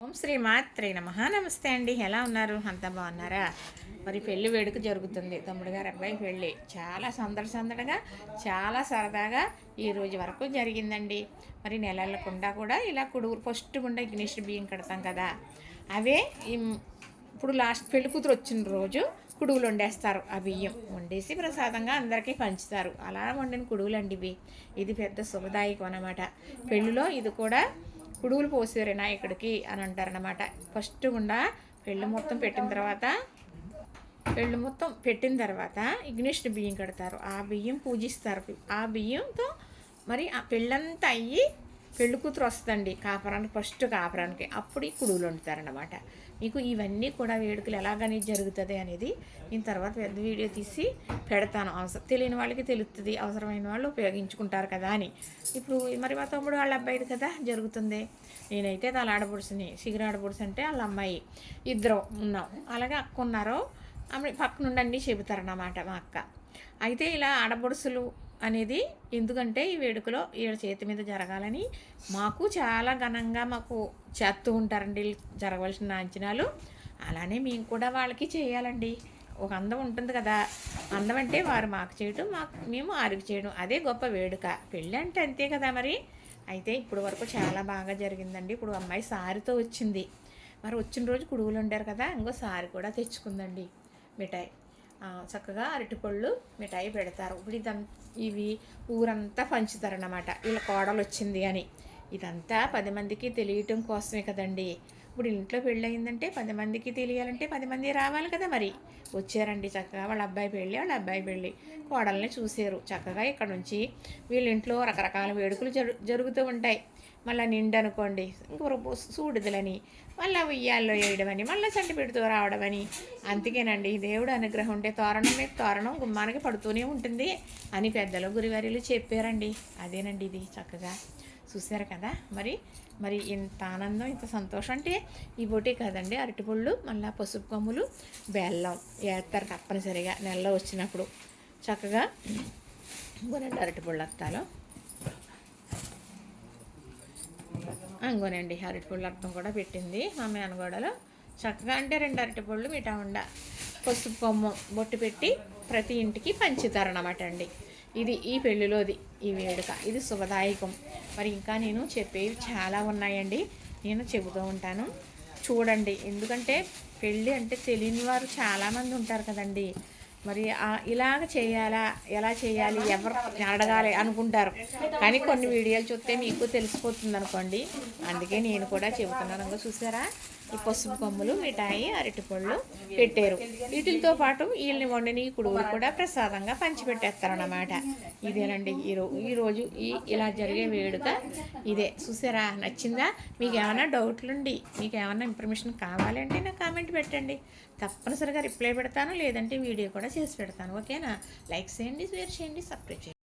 ఓం శ్రీ మాత్రే నమః. నమస్తే అండి, ఎలా ఉన్నారు? అంతా బాగున్నారా? మరి పెళ్లి వేడుక జరుగుతుంది, తమ్ముడు గారు అబ్బాయి పెళ్ళి. చాలా సందడిగా చాలా సరదాగా ఈ రోజు వరకు జరిగిందండి. మరి నెలలకుండా కూడా ఇలా కుడుగురు ఫస్ట్ గుండా ఇగ్నిషన్ బియ్యం కడతాం కదా, అవే ఇప్పుడు లాస్ట్ పెళ్లి కూతురు వచ్చిన రోజు కుడుగులు వండేస్తారు. ఆ బియ్యం వండేసి ప్రసాదంగా అందరికీ పంచుతారు. అలా వండిన కుడుగులు అండి ఇవి. ఇది పెద్ద శుభదాయకం అన్నమాట. పెళ్ళిలో ఇది కూడా కుడుగులు పోసారు వినాయకుడికి అని అంటారనమాట. ఫస్ట్ గుండా పెళ్ళి మొత్తం పెట్టిన తర్వాత ఇగ్నిషన్ బియ్యం కడతారు. ఆ బియ్యం పూజిస్తారు. ఆ బియ్యంతో మరి ఆ పెళ్ళంతా అయ్యి పెళ్ళి కూతురు వస్తుందండి కాపురానికి, ఫస్ట్ కాపురానికి. అప్పుడు ఈ కుడుగులు వండుతారనమాట. మీకు ఇవన్నీ కూడా వేడుకలు ఎలాగని జరుగుతుంది అనేది నేను తర్వాత పెద్ద వీడియో తీసి పెడతాను. తెలియని వాళ్ళకి తెలుస్తుంది, అవసరమైన వాళ్ళు ఉపయోగించుకుంటారు కదా అని. ఇప్పుడు మరి మా తమ్ముడు వాళ్ళ అబ్బాయిది కదా జరుగుతుంది. నేనైతే తల ఆడపడుచుని, సిగురాడపడుచు అంటే వాళ్ళ అమ్మాయి, ఇద్దరు ఉన్నాం. అలాగే అక్క ఉన్నారో ఆమె పక్కనుండి అన్నీ చెబుతారన్నమాట మా అక్క. అయితే ఇలా ఆడపడుచులు అనేది ఎందుకంటే ఈ వేడుకలో వీళ్ళ చేతి మీద జరగాలని మాకు చాలా ఘనంగా మాకు చేస్తూ ఉంటారండి జరగవలసిన అంచనాలు. అలానే మేము కూడా వాళ్ళకి చేయాలండి. ఒక అందం ఉంటుంది కదా, అందం అంటే వారు మాకు చేయడం, మేము వారికి చేయడం, అదే గొప్ప వేడుక. పెళ్ళి అంటే అంతే కదా మరి. అయితే ఇప్పుడు వరకు చాలా బాగా జరిగిందండి. ఇప్పుడు అమ్మాయి సారితో వచ్చింది. మరి వచ్చిన రోజు కుడుగులు వండారు కదా, ఇంకో సారి కూడా తెచ్చుకుందండి మిఠాయి. చక్కగా అరటిపళ్ళు మిఠాయి పెడతారు. ఇప్పుడు ఇవి ఊరంతా పంచుతారన్నమాట, వీళ్ళ కోడలు వచ్చింది అని. ఇదంతా 10 మందికి తెలియటం కోసమే కదండి. ఇప్పుడు ఇంట్లో పెళ్ళి అయిందంటే 10 మందికి తెలియాలంటే 10 మంది రావాలి కదా. మరి వచ్చారండి చక్కగా. వాళ్ళ అబ్బాయి పెళ్ళి కోడల్ని చూసారు. చక్కగా ఇక్కడ నుంచి వీళ్ళ ఇంట్లో రకరకాల వేడుకలు జరుగుతూ ఉంటాయి. మళ్ళీ నిండు అనుకోండి, ఇంకొక సూడిదలని, మళ్ళీ ఉయ్యాల్లో వేయడమని, మళ్ళీ చంటి పెడుతూ రావడమని. అందుకేనండి దేవుడు అనుగ్రహం ఉంటే తోరణం గుమ్మానికి పడుతూనే ఉంటుంది అని పెద్దలు గురువారీలు చెప్పారండి. అదేనండి ఇది చక్కగా చూశారు కదా. మరి ఇంత ఆనందం, ఇంత సంతోషం అంటే ఈ బొటే కాదండి. అరటిపళ్ళు, మళ్ళీ పసుపు కొమ్ములు, బెల్లం వేస్తారు తప్పనిసరిగా నెలలో వచ్చినప్పుడు. చక్కగా ఇంకోనండి అరటిపళ్ళు వస్తాలో అంగోనండి అరటిపళ్ళు అర్థం కూడా పెట్టింది మా మేనగోడలో. చక్కగా అంటే 2 అరటిపళ్ళు మిఠా ఉండ, పసుపు కొమ్ము బొట్టు పెట్టి ప్రతి ఇంటికి పంచుతారన్నమాట అండి. ఇది ఈ పెళ్ళిలోది ఈ వేడుక. ఇది శుభదాయకం. మరి ఇంకా నేను చెప్పేవి చాలా ఉన్నాయండి, నేను చెబుతూ ఉంటాను చూడండి. ఎందుకంటే పెళ్ళి అంటే తెలియని వారు చాలామంది ఉంటారు కదండి. మరి ఇలాగ చేయాలా, ఎలా చేయాలి, ఎవరు అడగాలి అనుకుంటారు. కానీ కొన్ని వీడియోలు చూస్తే మీకు తెలిసిపోతుంది అనుకోండి. అందుకే నేను కూడా చెబుతున్నాను. చూసారా, ఈ పసుపు కొమ్ములు, మిఠాయి, అరటిపళ్ళు పెట్టారు. వీటితో పాటు వీళ్ళని వండిన ఈ కుడుగులు కూడా ప్రసాదంగా పంచిపెట్టేస్తారన్నమాట. ఇదేనండి ఈరోజు ఇలా జరిగే వేడుక ఇదే. చూసారా, నచ్చిందా? మీకు ఏమైనా డౌట్లుండి, మీకు ఏమైనా ఇన్ఫర్మేషన్ కావాలంటే నాకు కామెంట్ పెట్టండి, తప్పనిసరిగా రిప్లై పెడతాను. లేదంటే వీడియో కూడా చేసి పెడతాను. ఓకేనా? లైక్ చేయండి, షేర్ చేయండి, సబ్స్క్రైబ్ చేయండి.